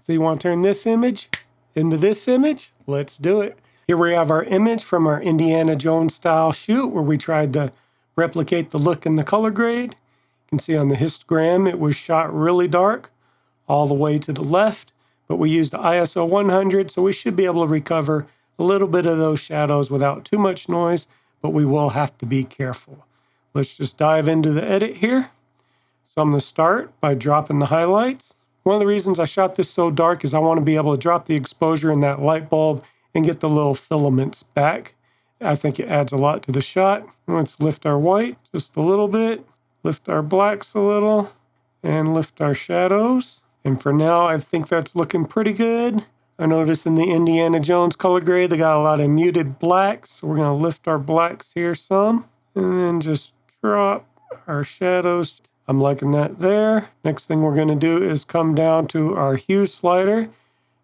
So you want to turn this image into this image? Let's do it. Here we have our image from our Indiana Jones style shoot where we tried to replicate the look and the color grade. You can see on the histogram it was shot really dark all the way to the left, but we used the ISO 100, so we should be able to recover a little bit of those shadows without too much noise, but we will have to be careful. Let's just dive into the edit here. So I'm going to start by dropping the highlights. One of the reasons I shot this so dark is I want to be able to drop the exposure in that light bulb and get the little filaments back. I think it adds a lot to the shot. Let's lift our white just a little bit, lift our blacks a little, and lift our shadows. And for now, I think that's looking pretty good. I noticed in the Indiana Jones color grade, they got a lot of muted blacks. So we're going to lift our blacks here some, and then just drop our shadows. I'm liking that there. Next thing we're going to do is come down to our hue slider. And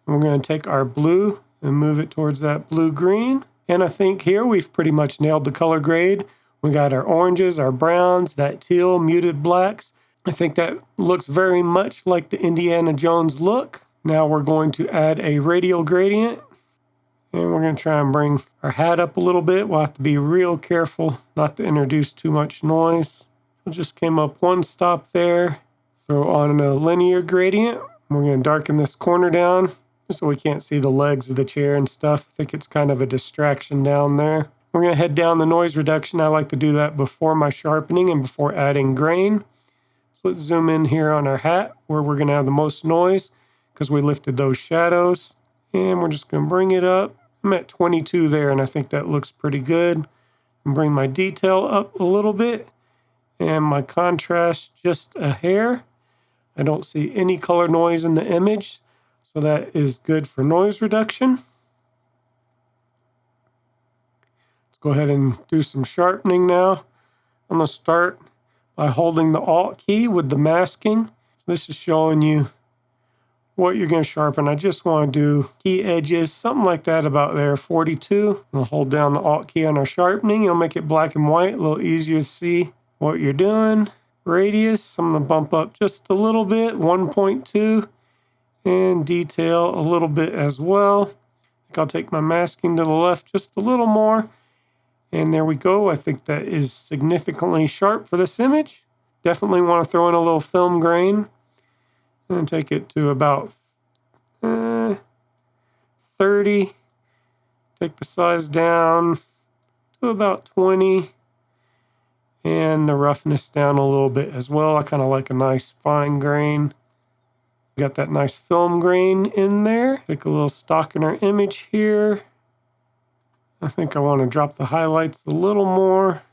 we're going to take our blue and move it towards that blue-green. And I think here we've pretty much nailed the color grade. We got our oranges, our browns, that teal, muted blacks. I think that looks very much like the Indiana Jones look. Now we're going to add a radial gradient. And we're going to try and bring our hat up a little bit. We'll have to be real careful not to introduce too much noise. So just came up one stop there. Throw on a linear gradient. We're going to darken this corner down so we can't see the legs of the chair and stuff. I think it's kind of a distraction down there. We're going to head down the noise reduction. I like to do that before my sharpening and before adding grain. So let's zoom in here on our hat where we're going to have the most noise because we lifted those shadows. And we're just going to bring it up. I'm at 22 there, and I think that looks pretty good. And bring my detail up a little bit and my contrast just a hair. I don't see any color noise in the image, so that is good for noise reduction. Let's go ahead and do some sharpening now. I'm going to start by holding the Alt key with the masking. This is showing you what you're going to sharpen. I just want to do key edges, something like that about there, 42. We'll hold down the Alt key on our sharpening. It'll make it black and white, a little easier to see what you're doing. Radius, I'm going to bump up just a little bit, 1.2. And detail a little bit as well. I think I'll take my masking to the left just a little more. And there we go. I think that is significantly sharp for this image. Definitely want to throw in a little film grain. And take it to about 30. Take the size down to about 20. And the roughness down a little bit as well. I kind of like a nice fine grain. Got that nice film grain in there. Take a little stock in our image here. I think I want to drop the highlights a little more.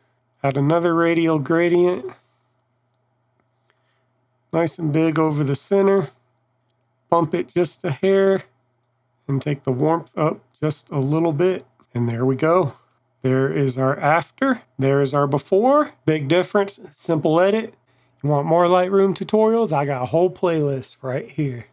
Add another radial gradient. Nice and big over the center. Bump it just a hair. And take the warmth up just a little bit. And there we go. There is our after. There is our before. Big difference. Simple edit. You want more Lightroom tutorials? I got a whole playlist right here.